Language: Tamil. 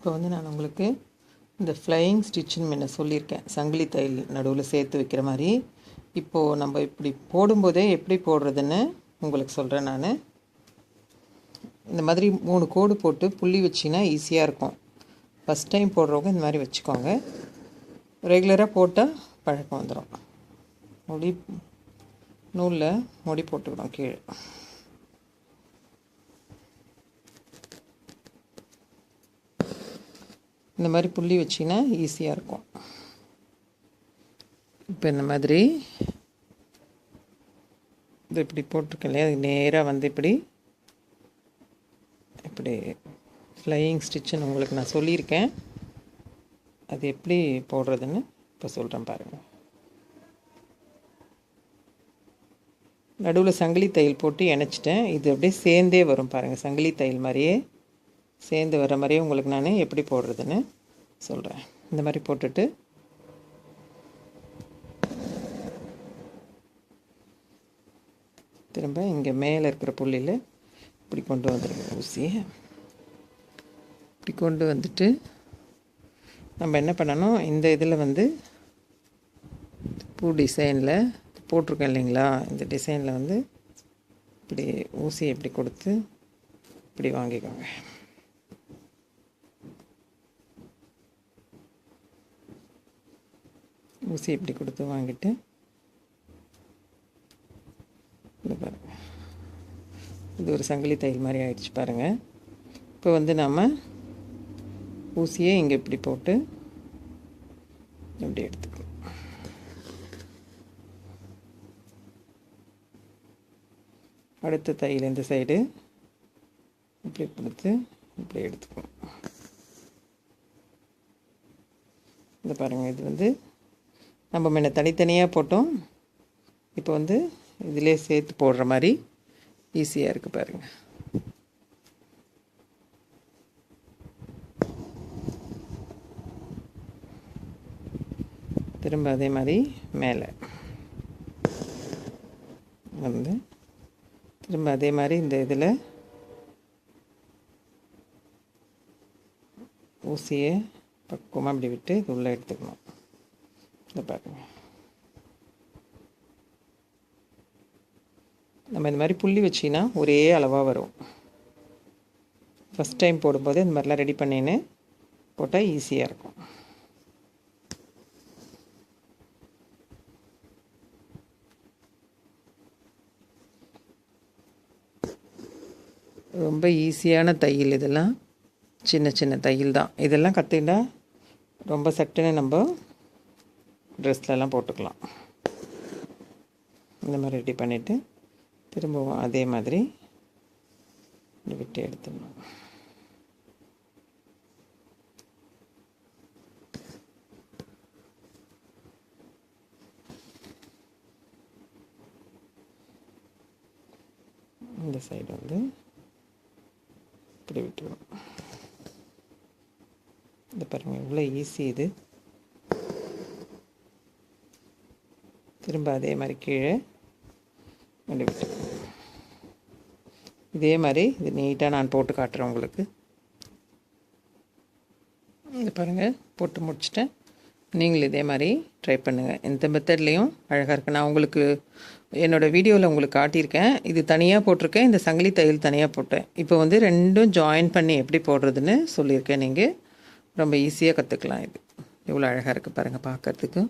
இப்போ வந்து நான் உங்களுக்கு இந்த ஃப்ளையிங் ஸ்டிச்சுன்னு முன்ன சொல்லியிருக்கேன், சங்கிலி தையல் நடுவில் சேர்த்து வைக்கிற மாதிரி. இப்போது நம்ம இப்படி போடும்போதே எப்படி போடுறதுன்னு உங்களுக்கு சொல்கிறேன். நான் இந்த மாதிரி 3 கோடு போட்டு புள்ளி வச்சிங்கன்னா ஈஸியாக இருக்கும். ஃபஸ்ட் டைம் போடுறவங்க இந்த மாதிரி வச்சுக்கோங்க. ரெகுலராக போட்டால் பழக்கம் வந்துடும். முடி நூலில் முடி போட்டுக்கணும் கீழே. இந்த மாதிரி புள்ளி வச்சிங்கன்னா ஈஸியாக இருக்கும். இப்போ இந்த மாதிரி இது இப்படி போட்டிருக்கேன் இல்லையா, அது நேராக வந்து இப்படி இப்படி ஃப்ளையிங் ஸ்டிச்சுன்னு உங்களுக்கு நான் சொல்லியிருக்கேன். அது எப்படி போடுறதுன்னு இப்போ சொல்கிறேன் பாருங்கள். நடுவில் சங்கிலி தையல் போட்டு இணைச்சிட்டேன். இது அப்படியே சேர்ந்தே வரும் பாருங்கள், சங்கிலி தையல் மாதிரியே சேர்ந்து வர மாதிரியே உங்களுக்கு நான் எப்படி போடுறதுன்னு சொல்கிறேன். இந்த மாதிரி போட்டுட்டு திரும்ப இங்கே மேலே இருக்கிற புள்ளியில் இப்படி கொண்டு வந்துடுங்க ஊசியை. இப்படி கொண்டு வந்துட்டு நம்ம என்ன பண்ணணும், இந்த இதில் வந்து பூ டிசைனில் போட்டிருக்கேன் இல்லைங்களா, இந்த டிசைனில் வந்து இப்படி ஊசியை இப்படி கொடுத்து இப்படி வாங்கிக்கோங்க. ஊசி இப்படி கொடுத்து வாங்கிட்டு இது பாருங்கள், இது ஒரு சங்கிலி தையல் மாதிரி ஆயிடுச்சு பாருங்கள். இப்போ வந்து நாம் ஊசியை இங்கே இப்படி போட்டு இப்படி எடுத்துக்கலாம். அடுத்த தையல் இந்த சைடு இப்படி கொடுத்து இப்படி எடுத்துக்கணும். இந்த பாருங்கள், இது வந்து நம்ம முன்ன தனித்தனியாக போட்டோம், இப்போ வந்து இதிலே சேர்த்து போடுற மாதிரி ஈஸியாக இருக்குது பாருங்கள். திரும்ப அதே மாதிரி மேலே வந்து திரும்ப அதே மாதிரி இந்த இதில் ஊசியை பக்குவமாக அப்படி விட்டு இது உள்ளே எடுத்துக்கணும். இதை பாருங்கள், நம்ம இந்த மாதிரி புள்ளி வச்சின்னா ஒரே அளவாக வரும். ஃபஸ்ட் டைம் போடும்போது இந்த மாதிரிலாம் ரெடி பண்ணின்னு போட்டால் ஈஸியாக இருக்கும். ரொம்ப ஈஸியான தையல் இதெல்லாம், சின்ன சின்ன தையல் தான். இதெல்லாம் கற்றுக்கிட்டா ரொம்ப சட்டுன்னு நம்ம ட்ரெஸ்லலாம் போட்டுக்கலாம். இந்த மாதிரி ரெடி பண்ணிவிட்டு திரும்பவும் அதே மாதிரி விட்டு எடுத்துடணும். இந்த சைடு வந்து இப்படி விட்டுருவோம். இந்த பாருங்கள் எவ்வளோ ஈஸி இது. திரும்ப அதே மாதிரி கீழே அப்படி விட்டுருவோம். இதே மாதிரி இது நீட்டாக நான் போட்டு காட்டுறேன் உங்களுக்கு. இது பாருங்கள், போட்டு முடிச்சிட்டேன். நீங்களும் இதே மாதிரி ட்ரை பண்ணுங்கள். எந்த மெத்தட்லேயும் அழகாக இருக்குது. நான் உங்களுக்கு என்னோடய வீடியோவில் உங்களுக்கு காட்டியிருக்கேன். இது தனியாக போட்டிருக்கேன், இந்த சங்கிலி தையல் தனியாக போட்டேன். இப்போ வந்து ரெண்டும் ஜாயின் பண்ணி எப்படி போடுறதுன்னு சொல்லியிருக்கேன். நீங்கள் ரொம்ப ஈஸியாக கற்றுக்கலாம். இது எவ்வளோ அழகாக இருக்குது பாருங்கள் பார்க்குறதுக்கு.